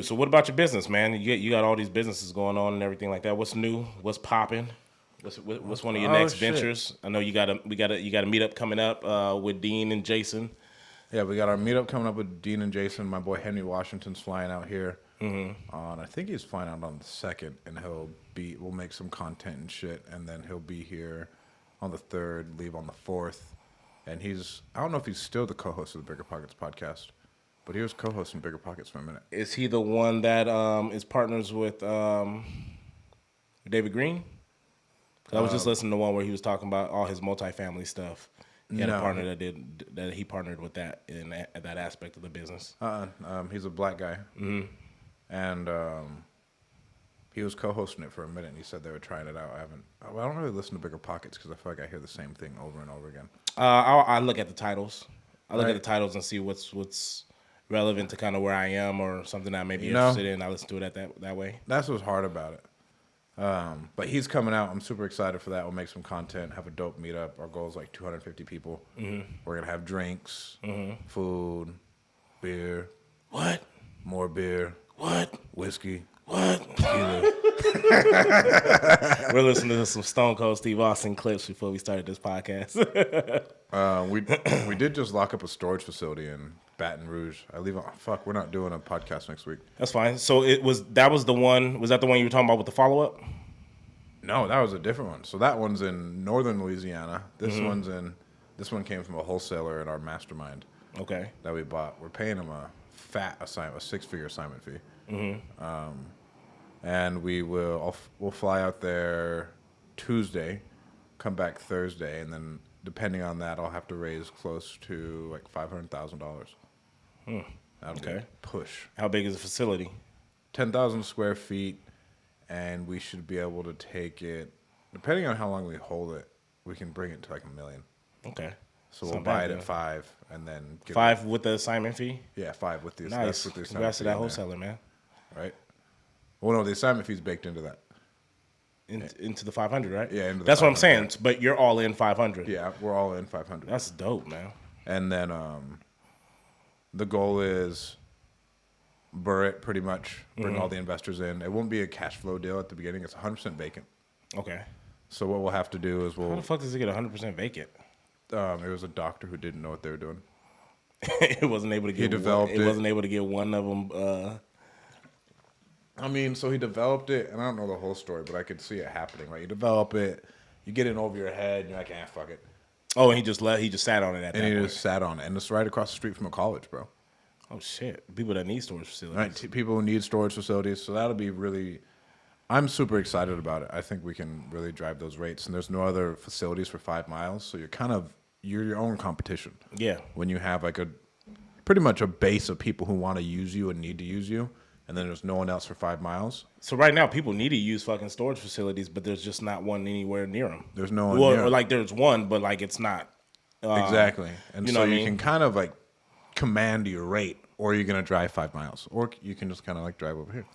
So what about your business, man? You got all these businesses going on and everything like that. What's new? What's popping? What's one of your next ventures? I know you got a meetup coming up with Dean and Jason. Yeah, we got our meetup coming up with Dean and Jason. My boy Henry Washington's flying out here. I think he's flying out on the 2nd, and we'll make some content and shit, and then he'll be here on the 3rd, leave on the 4th. And I don't know if he's still the co-host of the Bigger Pockets podcast, but he was co-hosting Bigger Pockets for a minute. Is he the one that is partners with David Green? I was just listening to one where he was talking about all his multifamily stuff. He had a partner that he partnered with that in that aspect of the business. He's a black guy, and he was co-hosting it for a minute. And he said they were trying it out. I don't really listen to Bigger Pockets because I feel like I hear the same thing over and over again. I look at the titles. I look at the titles and see what's relevant to kind of where I am or something I may be interested in. I listen to it that way. That's what's hard about it. But he's coming out. I'm super excited for that. We'll make some content, have a dope meetup. Our goal is like 250 people. We're going to have drinks, food, beer. What? More beer. What? Whiskey. What? We're listening to some Stone Cold Steve Austin clips before we started this podcast. We did just lock up a storage facility in Baton Rouge. We're not doing a podcast next week. That's fine. So was that the one you were talking about with the follow-up? No, that was a different one. So that one's in northern Louisiana. This one came from a wholesaler in our mastermind. Okay. That we bought. We're paying him a six-figure assignment fee. And we'll fly out there Tuesday, come back Thursday, and then depending on that, I'll have to raise close to like $500,000. That'll be a push. How big is the facility? 10,000 square feet, and we should be able to take it, depending on how long we hold it, we can bring it to like $1 million. Okay. So we'll buy it at 5 and then give $5 with the assignment fee? Yeah, 5 with the nice. With the Congrats to that wholesaler, man. Right? Well, no, the assignment fee's baked into that. Into the 500, right? Yeah, that's what I'm saying. But you're all in 500. Yeah, we're all in 500. That's dope, man. And then the goal is burr it pretty much, bring all the investors in. It won't be a cash flow deal at the beginning. It's 100% vacant. Okay. So what we'll have to do is how the fuck does it get 100% vacant? It was a doctor who didn't know what they were doing. It wasn't able to get. Wasn't able to get one of them. So he developed it, and I don't know the whole story, but I could see it happening. Right, you develop it, you get it over your head, and you're like, fuck it. Oh, and he just sat on it at that point. And he just sat on it, and it's right across the street from a college, bro. Oh shit! People that need storage facilities. Right, people who need storage facilities. So that'll be really. I'm super excited about it. I think we can really drive those rates, and there's no other facilities for 5 miles, so you're your own competition. Yeah. When you have like pretty much a base of people who want to use you and need to use you, and then there's no one else for 5 miles. So right now, people need to use fucking storage facilities, but there's just not one anywhere near them. There's no one near them. Or like there's one, but like it's not. Exactly. And so you can kind of like command your rate, or you're going to drive 5 miles, or you can just kind of like drive over here.